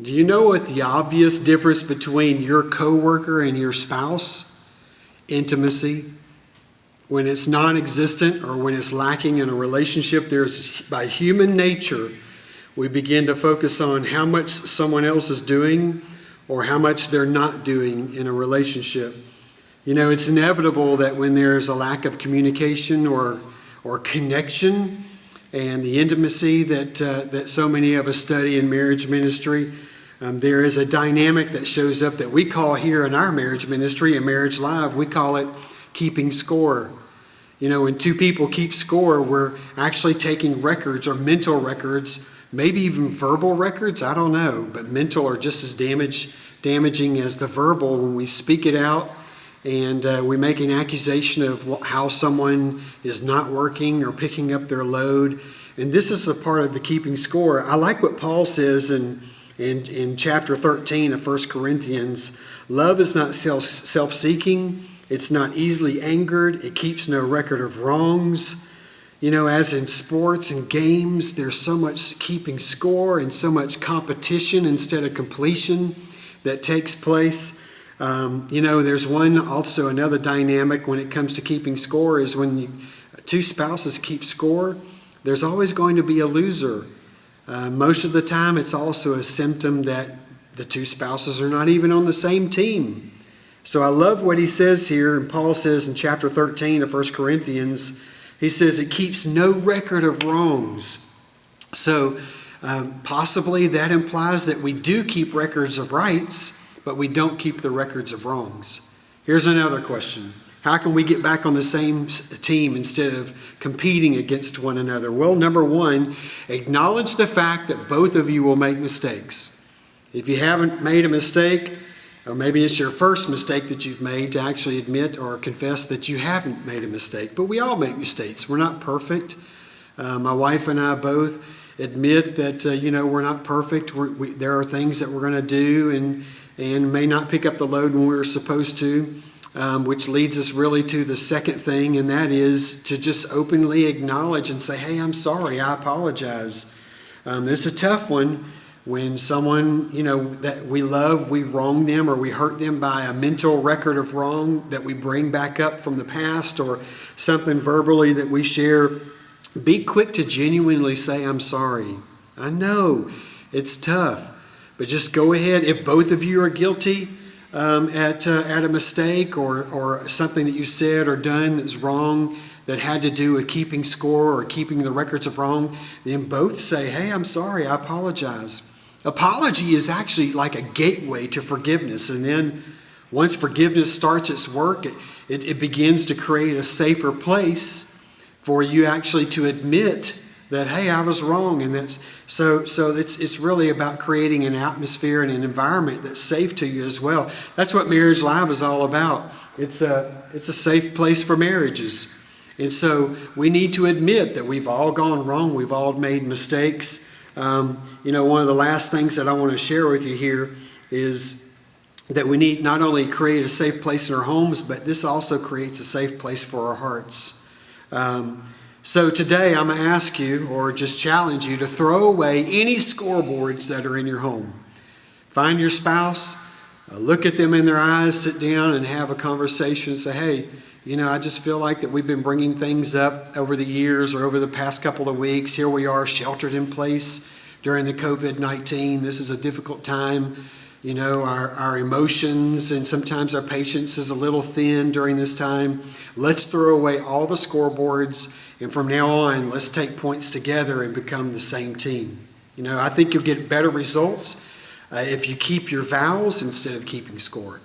Do you know what the obvious difference between your coworker and your spouse? Intimacy. When it's non-existent or when it's lacking in a relationship, by human nature, we begin to focus on how much someone else is doing or how much they're not doing in a relationship. You know, it's inevitable that when there's a lack of communication or connection and the intimacy that so many of us study in marriage ministry, there is a dynamic that shows up that we call here in our marriage ministry, in Marriage Live, we call it keeping score. You know, when two people keep score, we're actually taking records or mental records, maybe even verbal records, I don't know, but mental are just as damaging as the verbal when we speak it out and we make an accusation of how someone is not working or picking up their load. And this is a part of the keeping score. I like what Paul says in chapter 13 of 1 Corinthians. Love is not self-seeking. It's not easily angered. It keeps no record of wrongs. You know, as in sports and games, there's so much keeping score and so much competition instead of completion that takes place. You know, there's another dynamic when it comes to keeping score is when two spouses keep score, there's always going to be a loser. Most of the time, it's also a symptom that the two spouses are not even on the same team. So I love what he says here, and Paul says in chapter 13 of 1 Corinthians, he says it keeps no record of wrongs. So possibly that implies that we do keep records of rights, but we don't keep the records of wrongs. Here's another question. How can we get back on the same team instead of competing against one another? Well, number one, acknowledge the fact that both of you will make mistakes. If you haven't made a mistake, or maybe it's your first mistake that you've made, to actually admit or confess that you haven't made a mistake. But we all make mistakes. We're not perfect. My wife and I both admit that, we're not perfect. There are things that we're going to do and may not pick up the load when we're supposed to, which leads us really to the second thing, and that is to just openly acknowledge and say, hey, I'm sorry, I apologize. This is a tough one. When someone, that we love, we wrong them or we hurt them by a mental record of wrong that we bring back up from the past or something verbally that we share, be quick to genuinely say, I'm sorry. I know it's tough, but just go ahead. If both of you are guilty at a mistake or something that you said or done that's wrong that had to do with keeping score or keeping the records of wrong, then both say, hey, I'm sorry, I apologize. Apology is actually like a gateway to forgiveness. And then once forgiveness starts its work, it begins to create a safer place for you actually to admit that, hey, I was wrong. And that's so it's really about creating an atmosphere and an environment that's safe to you as well. That's what Marriage Live is all about. It's a safe place for marriages. And so we need to admit that we've all gone wrong. We've all made mistakes. One of the last things that I want to share with you here is that we need not only create a safe place in our homes, but this also creates a safe place for our hearts. So today I'm going to ask you, or just challenge you, to throw away any scoreboards that are in your home. Find your spouse, look at them in their eyes, sit down and have a conversation and say, hey, I just feel like that we've been bringing things up over the years or over the past couple of weeks. Here we are sheltered in place during the COVID-19. This is a difficult time. Our emotions and sometimes our patience is a little thin during this time. Let's throw away all the scoreboards, and from now on, let's take points together and become the same team. I think you'll get better results if you keep your vows instead of keeping score.